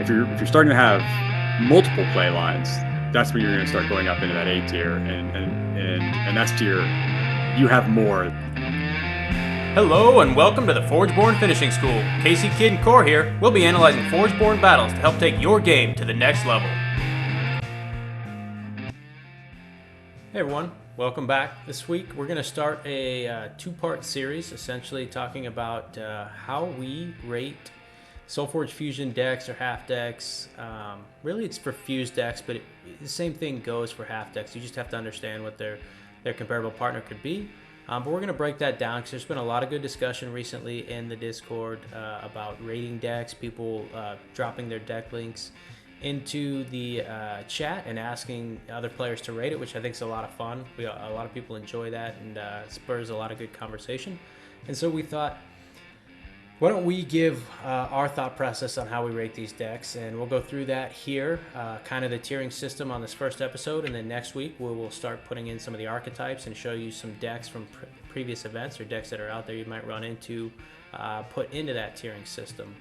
if you're starting to have multiple play lines, that's when you're going to start going up into that A tier, and S tier, you have more. Hello and welcome to the Forgeborn Finishing School. Kckid and Koar here. We'll be analyzing Forgeborn battles to help take your game to the next level. Hey everyone, welcome back. This week we're going to start a two-part series, essentially talking about how we rate Solforge Fusion decks or half decks. Really it's for fused decks, but the same thing goes for half decks. You just have to understand what their comparable partner could be. But we're going to break that down because there's been a lot of good discussion recently in the Discord about rating decks, people dropping their deck links into the chat and asking other players to rate it, which I think is a lot of fun. A lot of people enjoy that and spurs a lot of good conversation. And so we thought, why don't we give our thought process on how we rate these decks, and we'll go through that here, kind of the tiering system on this first episode, and then next week we will start putting in some of the archetypes and show you some decks from previous events or decks that are out there you might run into, put into that tiering system.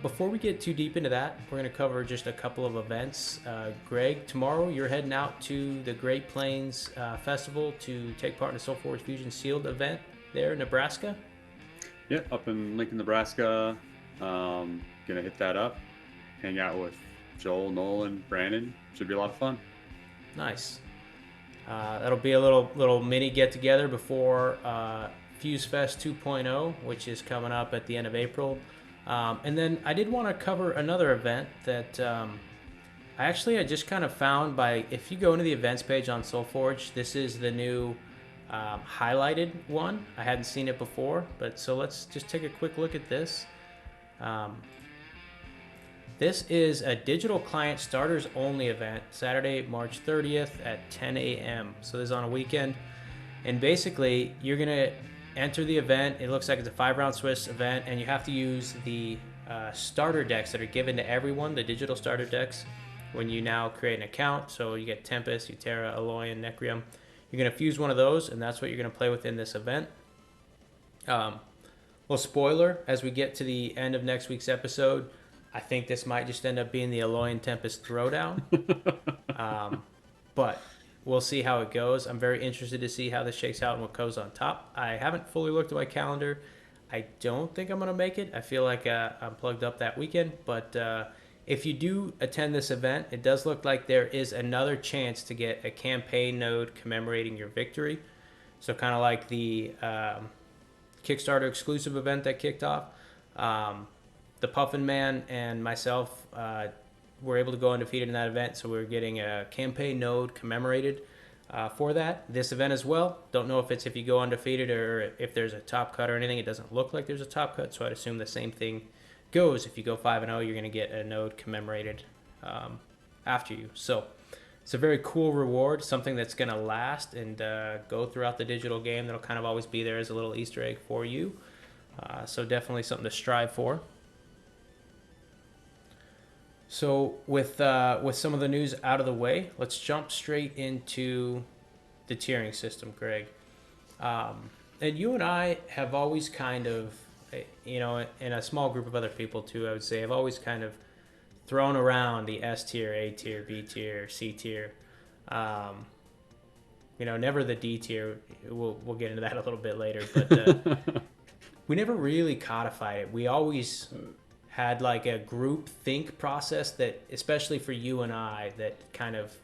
Before we get too deep into that, we're going to cover just a couple of events. Greg, tomorrow you're heading out to the Great Plains Festival to take part in the Solforge Fusion Sealed event there in Nebraska. Yeah, up in Lincoln, Nebraska. Gonna hit that up. Hang out with Joel, Nolan, Brandon. Should be a lot of fun. Nice. That'll be a little mini get together before FuseFest 2.0, which is coming up at the end of April. And then I did want to cover another event that I just kind of found if you go into the events page on Solforge, this is the new highlighted one. I hadn't seen it before, so let's just take a quick look at this. This is a digital client starters only event, Saturday, March 30th at 10 a.m. So this is on a weekend, and basically you're gonna enter the event. It looks like it's a 5-round Swiss event, and you have to use the starter decks that are given to everyone, the digital starter decks, when you now create an account. So you get Tempest, Utera, Aloyan, Necrium. You're going to fuse one of those, and that's what you're going to play with in this event. Well, spoiler, as we get to the end of next week's episode, I think this might just end up being the Aloyan Tempest Throwdown. But we'll see how it goes. I'm very interested to see how this shakes out and what goes on top. I haven't fully looked at my calendar. I don't think I'm going to make it. I feel like I'm plugged up that weekend, but if you do attend this event, it does look like there is another chance to get a campaign node commemorating your victory. So kind of like the Kickstarter exclusive event that kicked off. The Puffin Man and myself were able to go undefeated in that event, so we're getting a campaign node commemorated for that. This event as well. Don't know if you go undefeated or if there's a top cut or anything. It doesn't look like there's a top cut, so I'd assume the same thing goes. If you go 5-0, you're going to get a node commemorated after you. So it's a very cool reward, something that's going to last and go throughout the digital game. That'll kind of always be there as a little Easter egg for you. So definitely something to strive for. So with some of the news out of the way, let's jump straight into the tiering system, Greg. And you and I have always kind of, in a small group of other people too, I would say, I've always kind of thrown around the S tier, A tier, B tier, C tier. Never the D tier. We'll get into that a little bit later, but we never really codified it. We always had like a group think process that, especially for you and I, that kind of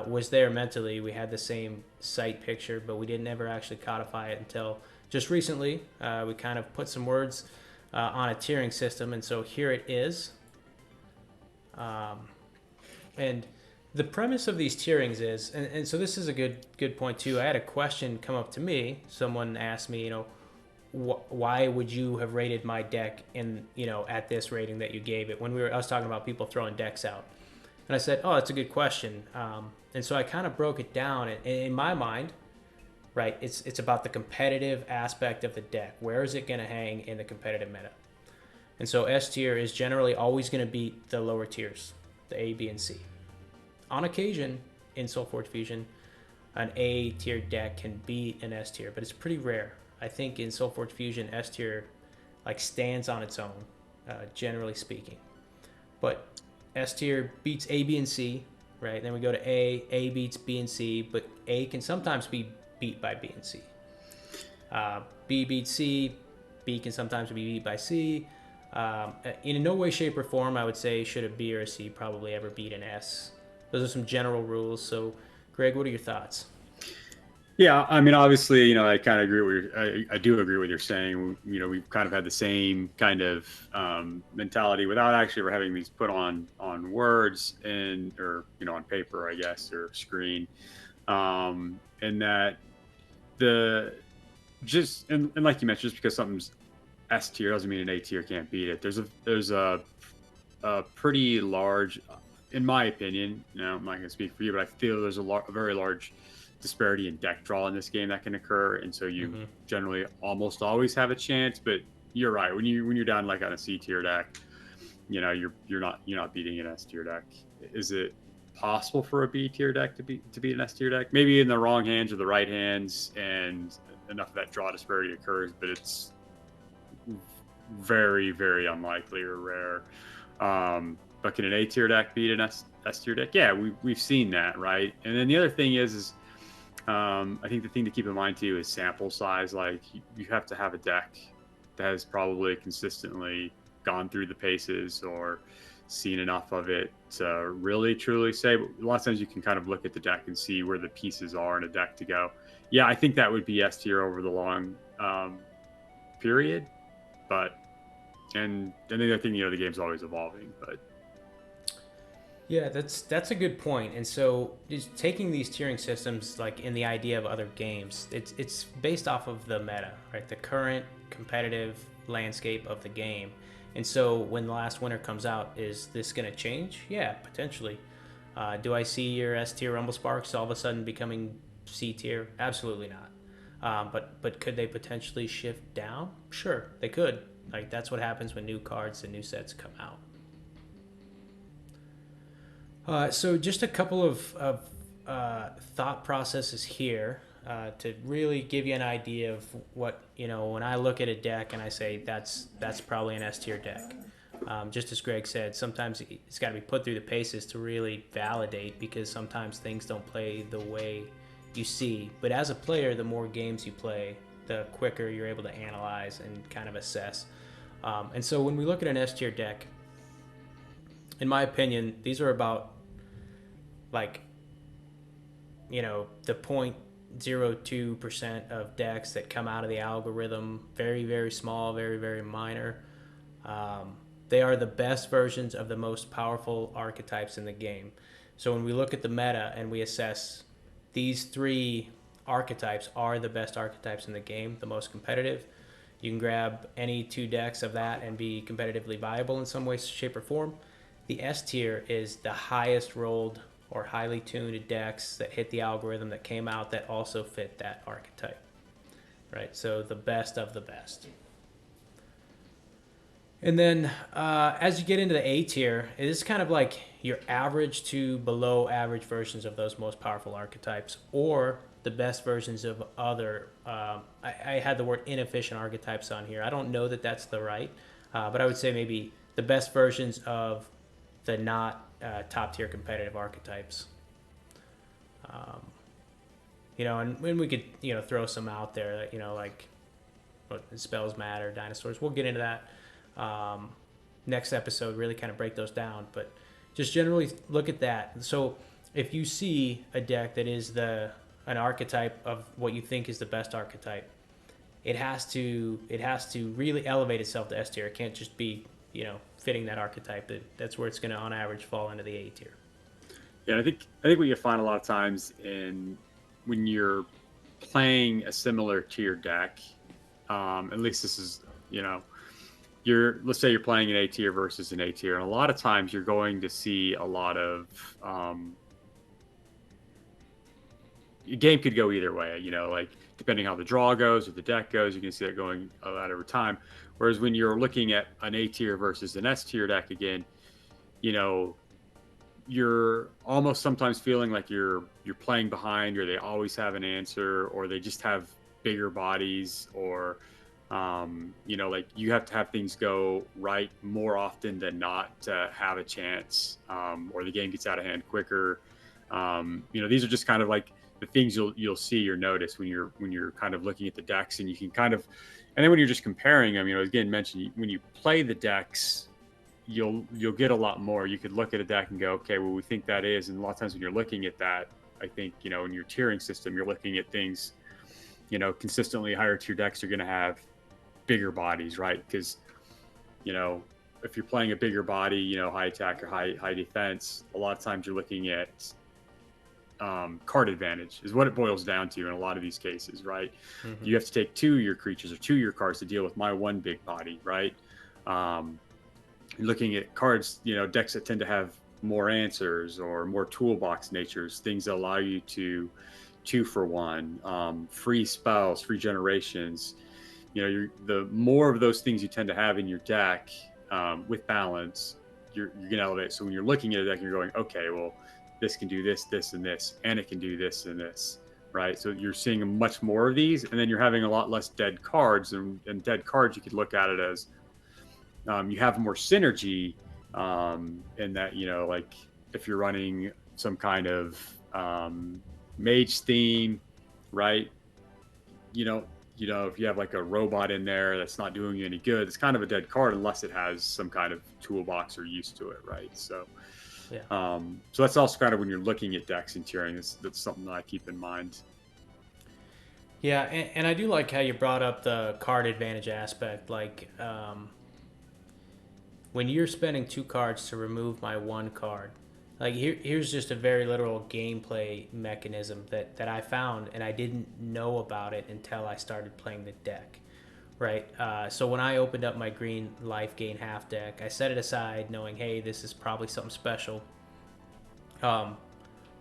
was there mentally. We had the same sight picture, but we didn't ever actually codify it until just recently. We kind of put some words on a tiering system, and so here it is. And the premise of these tierings is, and so this is a good point too. I had a question come up to me. Someone asked me, why would you have rated my deck at this rating that you gave it? I was talking about people throwing decks out, and I said, oh, that's a good question. And so I kind of broke it down, and in my mind, right, it's about the competitive aspect of the deck. Where is it going to hang in the competitive meta? And so S tier is generally always going to beat the lower tiers, the A, B, and C. On occasion, in Solforge Fusion, an A tier deck can beat an S tier, but it's pretty rare. I think in Solforge Fusion, S tier stands on its own, generally speaking. but S tier beats A, B, and C, right? Then we go to A beats B and C, but A can sometimes be beat by B and C. B beats C, B can sometimes be beat by C. In no way, shape, or form, I would say, should a B or a C probably ever beat an S. Those are some general rules. So, Greg, what are your thoughts? Yeah, I mean, obviously, I kind of agree with I do agree with you're saying. We've kind of had the same kind of mentality without actually ever having these put on words and or on paper, I guess, or screen. And that the just and like you mentioned, just because something's S tier doesn't mean an A tier can't beat it. There's a pretty large, in my opinion. I'm not going to speak for you, but I feel there's a very large disparity in deck draw in this game that can occur, and so you generally almost always have a chance. But you're right, when you're down like on a C tier deck, you're not beating an S tier deck. Is it possible for a B tier deck to beat an S tier deck? Maybe in the wrong hands or the right hands, and enough of that draw disparity occurs, but it's very, very unlikely or rare. But can an A tier deck beat an S tier deck? Yeah, we've seen that, right? And then the other thing is I think the thing to keep in mind too is sample size. Like you have to have a deck that has probably consistently gone through the paces or seen enough of it to really truly say. But a lot of times you can kind of look at the deck and see where the pieces are in a deck to go. Yeah, I think that would be S tier over the long period. But and the other thing, the game's always evolving. But Yeah, that's a good point. And so, just taking these tiering systems, like in the idea of other games, it's based off of the meta, right? The current competitive landscape of the game. And so, when the last winter comes out, is this going to change? Yeah, potentially. Do I see your S tier Rumble Sparks all of a sudden becoming C tier? Absolutely not. But could they potentially shift down? Sure, they could. Like that's what happens when new cards and new sets come out. So just a couple of thought processes here to really give you an idea of what when I look at a deck and I say that's probably an S tier deck. Just as Greg said, sometimes it's got to be put through the paces to really validate because sometimes things don't play the way you see. But as a player, the more games you play, the quicker you're able to analyze and kind of assess. And so when we look at an S tier deck, in my opinion, these are about like the 0.02% of decks that come out of the algorithm, very, very small, very, very minor. They are the best versions of the most powerful archetypes in the game. So when we look at the meta and we assess these three archetypes are the best archetypes in the game, the most competitive. You can grab any two decks of that and be competitively viable in some way, shape, or form. The S tier is the highest rolled or highly tuned decks that hit the algorithm that came out that also fit that archetype, right? So the best of the best. And then as you get into the A tier, it is kind of like your average to below average versions of those most powerful archetypes or the best versions of other, I had the word inefficient archetypes on here. I don't know that that's the right, but I would say maybe the best versions of the not top tier competitive archetypes. And when we could, throw some out there that, like what spells matter, dinosaurs. We'll get into that next episode, really kind of break those down. But just generally look at that. So if you see a deck that is an archetype of what you think is the best archetype, it has to really elevate itself to S tier. It can't just be, fitting that archetype. That's where it's going to, on average, fall into the A tier. Yeah, I think what you find a lot of times when you're playing a similar tier deck, at least this is, let's say you're playing an A tier versus an A tier, and a lot of times you're going to see a lot of your game could go either way, like depending how the draw goes or the deck goes, you can see that going a lot over time. Whereas when you're looking at an A tier versus an S tier deck again, you're almost sometimes feeling like you're playing behind, or they always have an answer, or they just have bigger bodies, or Like you have to have things go right more often than not to have a chance, or the game gets out of hand quicker. These are just kind of like the things you'll see or notice when you're kind of looking at the decks, and you can kind of, and then when you're just comparing them, again mentioned when you play the decks, you'll get a lot more. You could look at a deck and go, okay, well we think that is, and a lot of times when you're looking at that, I think in your tiering system, you're looking at things. Consistently higher tier decks are going to have bigger bodies, right? Because you know if you're playing a bigger body, high attack or high defense, a lot of times you're looking at card advantage is what it boils down to in a lot of these cases, right? Mm-hmm. You have to take two of your creatures or two of your cards to deal with my one big body, right? Um, Looking at cards, decks that tend to have more answers or more toolbox natures, things that allow you to 2-for-1, free spells, free generations. The more of those things you tend to have in your deck, with balance, you're gonna elevate. So when you're looking at a deck, you're going, okay, well, this can do this, this, and this, and it can do this and this, right? So you're seeing much more of these, and then you're having a lot less dead cards. And dead cards, you could look at it as, you have more synergy, in that, like if you're running some kind of mage theme, right? you know, if you have like a robot in there that's not doing you any good, it's kind of a dead card unless it has some kind of toolbox or use to it, right? Yeah. So that's also kind of when you're looking at decks and tiering, that's something that I keep in mind. Yeah, and I do like how you brought up the card advantage aspect. Like, when you're spending 2 cards to remove my 1 card, like here's just a very literal gameplay mechanism that I found, and I didn't know about it until I started playing the deck. Right. So when I opened up my green life gain half deck, I set it aside, knowing, hey, this is probably something special. Um,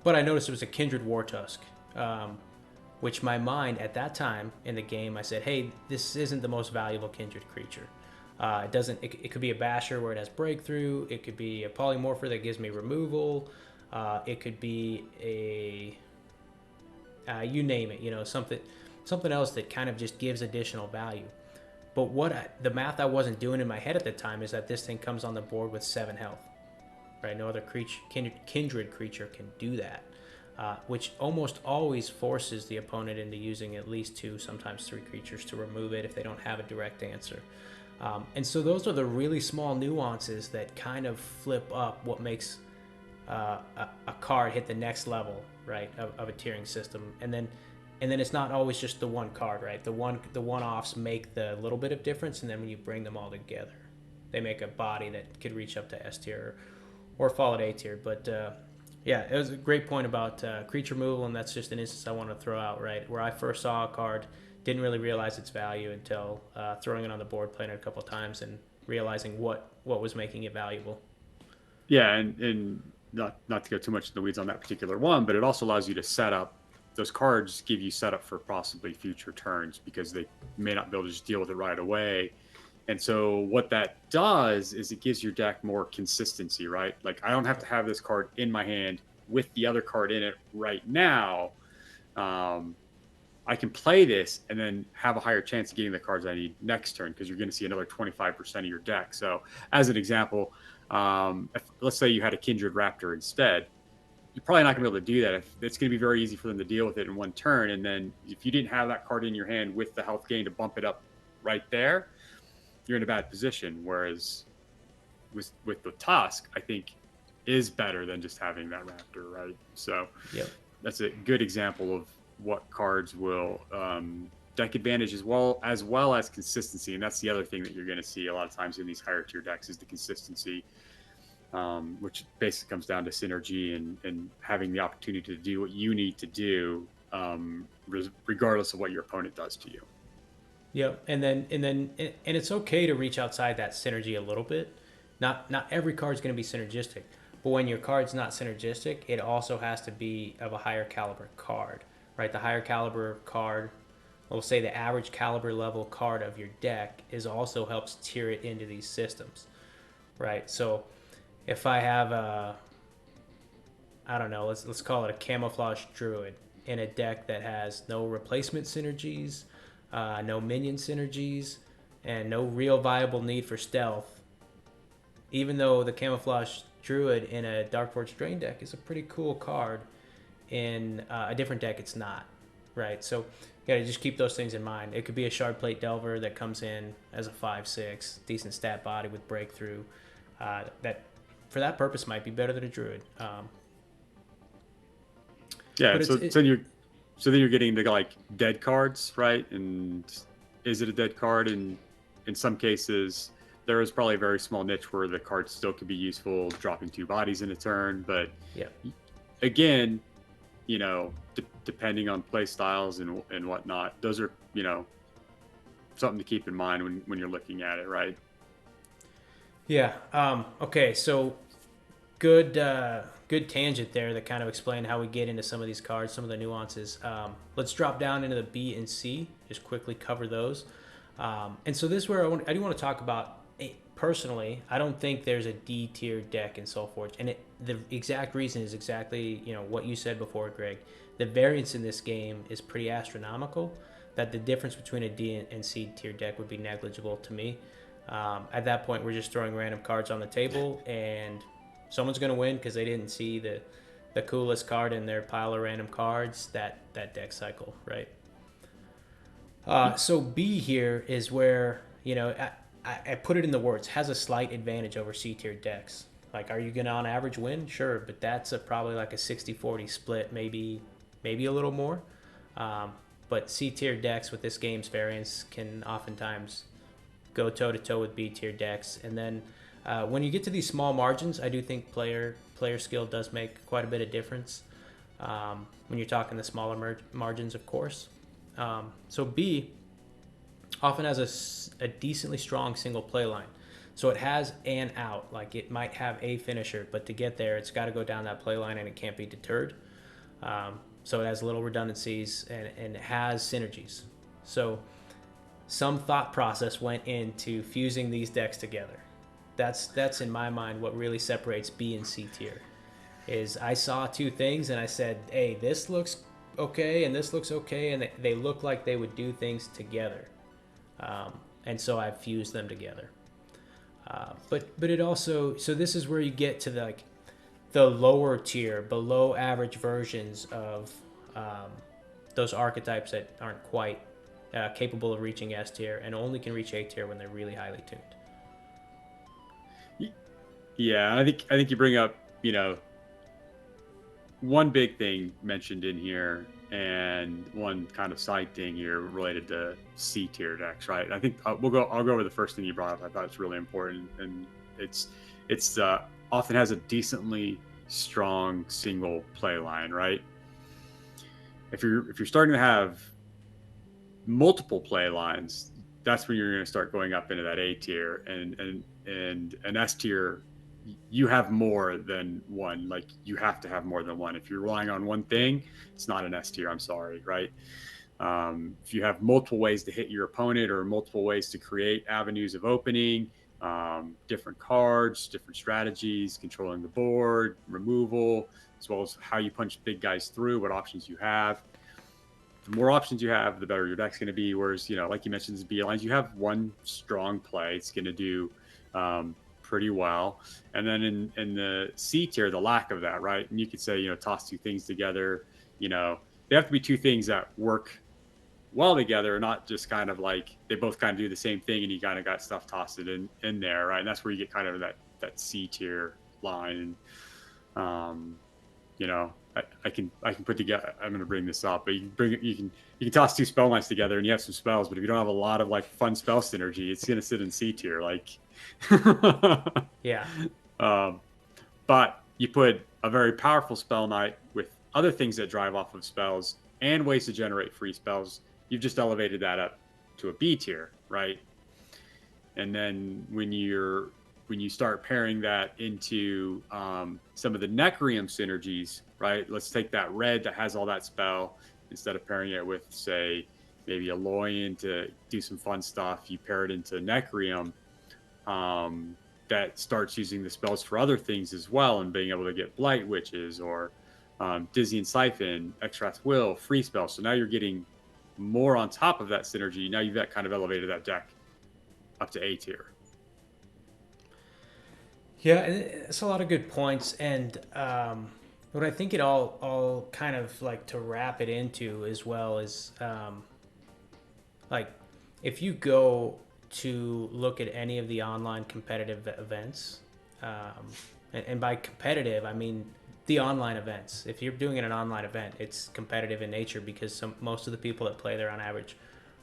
but I noticed it was a Kindred War Tusk, which my mind at that time in the game, I said, hey, this isn't the most valuable Kindred creature. It doesn't. It could be a Basher where it has breakthrough. It could be a Polymorpher that gives me removal. It could be a you name it. Something else that kind of just gives additional value. But the math I wasn't doing in my head at the time is that this thing comes on the board with 7 health. Right? No other kindred creature can do that, which almost always forces the opponent into using at least 2, sometimes 3 creatures to remove it if they don't have a direct answer. And so those are the really small nuances that kind of flip up what makes a card hit the next level, right, of a tiering system. And then it's not always just the 1 card, right? The one-offs make the little bit of difference, and then when you bring them all together, they make a body that could reach up to S tier or fall at A tier. But yeah, it was a great point about creature removal, and that's just an instance I want to throw out, right? Where I first saw a card, didn't really realize its value until throwing it on the board, playing it a couple of times, and realizing what was making it valuable. Yeah, and not to go too much in the weeds on that particular one, but it also allows you to set up those cards, give you setup for possibly future turns because they may not be able to just deal with it right away. And so what that does is it gives your deck more consistency, right? Like I don't have to have this card in my hand with the other card in it right now. Um, I can play this and then have a higher chance of getting the cards I need next turn because you're going to see another 25% of your deck. So, as an example, let's say you had a Kindred Raptor instead, you're probably not going to be able to do that. It's going to be very easy for them to deal with it in one turn. And then if you didn't have that card in your hand with the health gain to bump it up right there, you're in a bad position. Whereas with the Tusk, I think is better than just having that Raptor, right? So Yep. that's a good example of what cards will, deck advantage as well as consistency. And that's the other thing that you're going to see a lot of times in these higher tier decks is the consistency, which basically comes down to synergy and having the opportunity to do what you need to do, regardless of what your opponent does to you. Yep. And it's okay to reach outside that synergy a little bit. Not every card's going to be synergistic, but when your card's not synergistic, it also has to be of a higher caliber card, right? The higher caliber card, we'll say the average caliber level card of your deck, is also helps tier it into these systems, right? So if I have I don't know, let's call it a camouflage druid in a deck that has no replacement synergies, no minion synergies, and no real viable need for stealth. Even though the Camouflage Druid in a Dark Forge Drain deck is a pretty cool card, in a different deck it's not, right? So you gotta just keep those things in mind. It could be a Shard Plate Delver that comes in as a 5/6, decent stat body with Breakthrough. That for that purpose might be better than a Druid. Yeah, But it's so it, then you're getting the like dead cards, right? And is it a dead card? And in some cases, there is probably a very small niche where the card still could be useful, dropping 2 bodies in a turn. But yeah. again, depending on play styles and whatnot, those are something to keep in mind when you're looking at it, right? Yeah. Okay. So good tangent there that kind of explained how we get into some of these cards, some of the nuances. Let's drop down into the B and C. Just quickly cover those. And so this is where I do want to talk about. Personally, I don't think there's a D tier deck in Soulforge, and the exact reason is exactly what you said before, Greg. The variance in this game is pretty astronomical. That the difference between a D and C tier deck would be negligible to me. At that point, we're just throwing random cards on the table, and someone's going to win because they didn't see the coolest card in their pile of random cards that deck cycle, right? So B here is where I put it in the words, has a slight advantage over C tier decks. Like, are you gonna on average win? Sure, but that's probably like a 60-40 split, maybe a little more. But C tier decks with this game's variance can oftentimes go toe to toe with B tier decks. And then when you get to these small margins, I do think player skill does make quite a bit of difference. When you're talking the smaller margins, of course. So B often has a decently strong single play line. So it has an out, like it might have a finisher, but to get there, it's got to go down that play line and it can't be deterred. So it has little redundancies and it has synergies. So some thought process went into fusing these decks together. That's in my mind what really separates B and C tier. Is I saw two things and I said, hey, this looks okay and this looks okay, and they look like they would do things together. And so I've fused them together. But it also, so this is where you get to the lower tier, below average versions of those archetypes that aren't quite capable of reaching S tier and only can reach A tier when they're really highly tuned. Yeah, I think you bring up one big thing mentioned in here and one kind of side thing here related to C tier decks, right? I think I'll go over the first thing you brought up. I thought it's really important, and it's often has a decently strong single play line, right? If you're starting to have multiple play lines, that's when you're going to start going up into that A tier, and an S tier. You have more than one. Like, you have to have more than one. If you're relying on one thing, it's not an S tier. I'm sorry, right? If you have multiple ways to hit your opponent or multiple ways to create avenues of opening, different cards, different strategies, controlling the board, removal, as well as how you punch big guys through, what options you have. The more options you have, the better your deck's going to be. Whereas, like you mentioned, the B lines, you have one strong play. It's going to do pretty well. And then in the C tier, the lack of that, right? And you could say, toss two things together. They have to be two things that work well together, not just kind of like they both kind of do the same thing and you kind of got stuff tossed in there, right? And that's where you get kind of that C tier line. And I can put together. I'm going to bring this up, but you can toss two spell lines together and you have some spells. But if you don't have a lot of fun spell synergy, it's going to sit in C tier. Yeah. But you put a very powerful spell knight with other things that drive off of spells and ways to generate free spells. You've just elevated that up to a B tier, right? And then when you start pairing that into some of the Necreum synergies, right? Let's take that red that has all that spell, instead of pairing it with, say, maybe a Loyan to do some fun stuff, you pair it into Necreum that starts using the spells for other things as well, and being able to get Blight Witches or Dizzy and Siphon, Extract Will, free spells. So now you're getting more on top of that synergy, now you've got kind of elevated that deck up to A tier. Yeah, it's a lot of good points, and what I think it all kind of like to wrap it into as well is like if you go to look at any of the online competitive events, and by competitive I mean the online events. If you're doing an online event, it's competitive in nature because most of the people that play there on average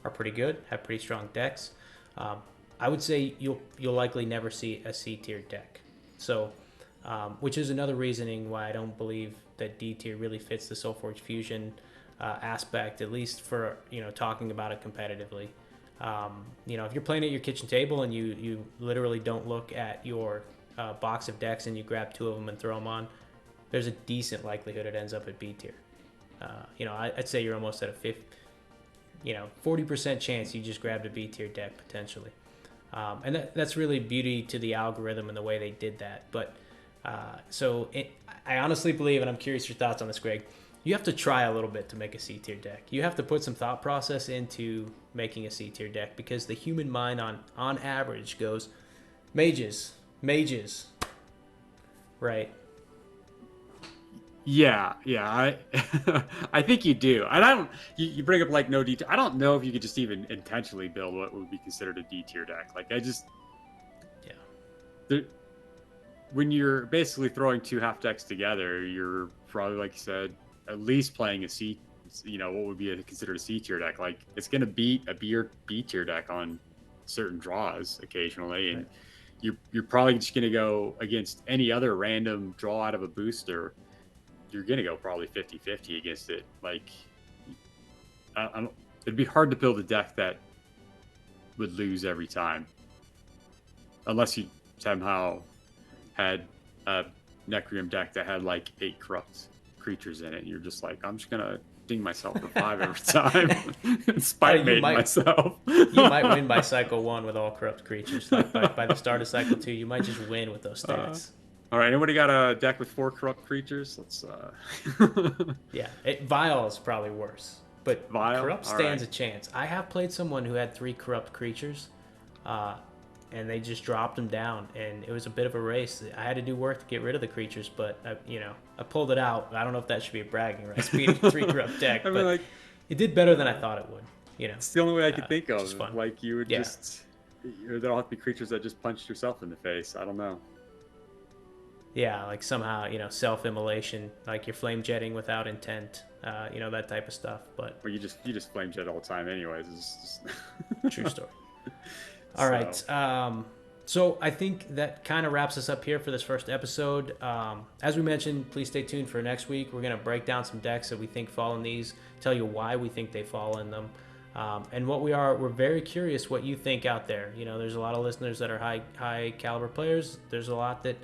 are pretty good, have pretty strong decks. I would say you'll likely never see a C tier deck. So, which is another reasoning why I don't believe that D tier really fits the Solforge Fusion aspect, at least for talking about it competitively. If you're playing at your kitchen table and you literally don't look at your box of decks and you grab two of them and throw them on, there's a decent likelihood it ends up at B tier. I'd say you're almost at a 40% chance you just grabbed a B tier deck potentially. And that's really beauty to the algorithm and the way they did that. But I honestly believe, and I'm curious your thoughts on this, Greg, you have to try a little bit to make a C tier deck. You have to put some thought process into making a C tier deck because the human mind on average goes mages, right? Yeah, I I think you do. And I don't. You bring up like no detail. I don't know if you could just even intentionally build what would be considered a D tier deck. Like I just, Yeah. When you're basically throwing two half decks together, you're probably, like you said, at least playing a C. What would be considered a C tier deck. Like it's gonna beat a B tier deck on certain draws occasionally, and Right. you're probably just gonna go against any other random draw out of a booster. You're going to go probably 50-50 against it. Like, it'd be hard to build a deck that would lose every time. Unless you somehow had a Necreum deck that had like 8 corrupt creatures in it. You're just like, I'm just going to ding myself for 5 every time. And spite mate myself. You might win by cycle 1 with all corrupt creatures. Like by the start of cycle 2, you might just win with those stats. All right, anybody got a deck with 4 corrupt creatures? Let's. Yeah, Vile is probably worse, but Vile? corrupt stands a chance. I have played someone who had 3 corrupt creatures, and they just dropped them down, and it was a bit of a race. I had to do work to get rid of the creatures, but I pulled it out. I don't know if that should be a bragging rights, beating a 3 corrupt deck, but like, it did better than I thought it would. It's the only way I could think of. Fun. Like you would just, there'll have to be creatures that just punched yourself in the face. I don't know. Yeah, like somehow, self-immolation, like you're flame jetting without intent, that type of stuff. But or you just flame jet all the time, anyways. It's just... True story. All right. So I think that kind of wraps us up here for this first episode. As we mentioned, please stay tuned for next week. We're going to break down some decks that we think fall in these, tell you why we think they fall in them, and we're very curious what you think out there. There's a lot of listeners that are high caliber players. There's a lot that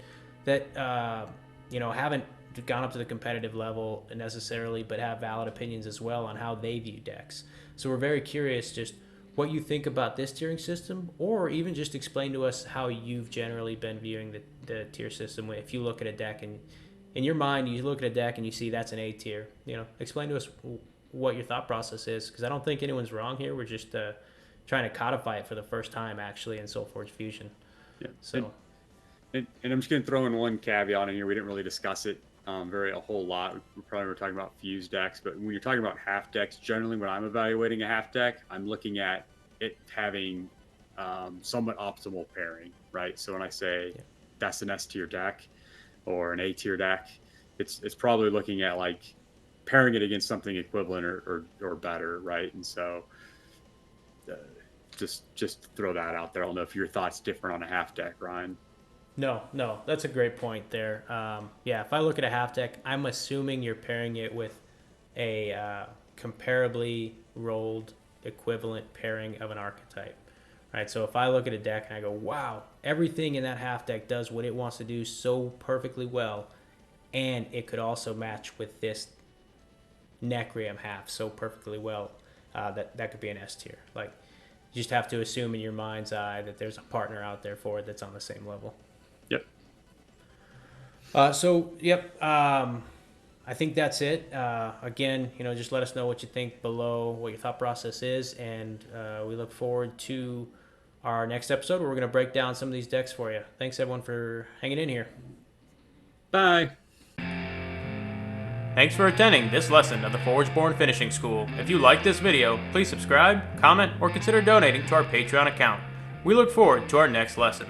haven't gone up to the competitive level necessarily, but have valid opinions as well on how they view decks. So we're very curious just what you think about this tiering system, or even just explain to us how you've generally been viewing the tier system. If you look at a deck and in your mind you look at a deck and you see that's an A tier, explain to us what your thought process is, because I don't think anyone's wrong here. We're just trying to codify it for the first time actually in Solforge Fusion. Yeah. So. And I'm just going to throw in one caveat in here. We didn't really discuss it a whole lot. We probably were talking about fuse decks, but when you're talking about half decks, generally when I'm evaluating a half deck, I'm looking at it having somewhat optimal pairing, right? So when I say that's an S tier deck or an A tier deck, it's probably looking at like pairing it against something equivalent or better, right? And so just throw that out there. I don't know if your thoughts different on a half deck, Ryan. No, that's a great point there. If I look at a half deck, I'm assuming you're pairing it with a comparably rolled equivalent pairing of an archetype, right? So if I look at a deck and I go, wow, everything in that half deck does what it wants to do so perfectly well, and it could also match with this Necreum half so perfectly well, that could be an S tier. Like, you just have to assume in your mind's eye that there's a partner out there for it that's on the same level. Yep. I think that's it. Again, just let us know what you think below, what your thought process is, and we look forward to our next episode where we're going to break down some of these decks for you. Thanks, everyone, for hanging in here. Bye. Thanks for attending this lesson of the Forgeborn Finishing School. If you like this video, please subscribe, comment, or consider donating to our Patreon account. We look forward to our next lesson.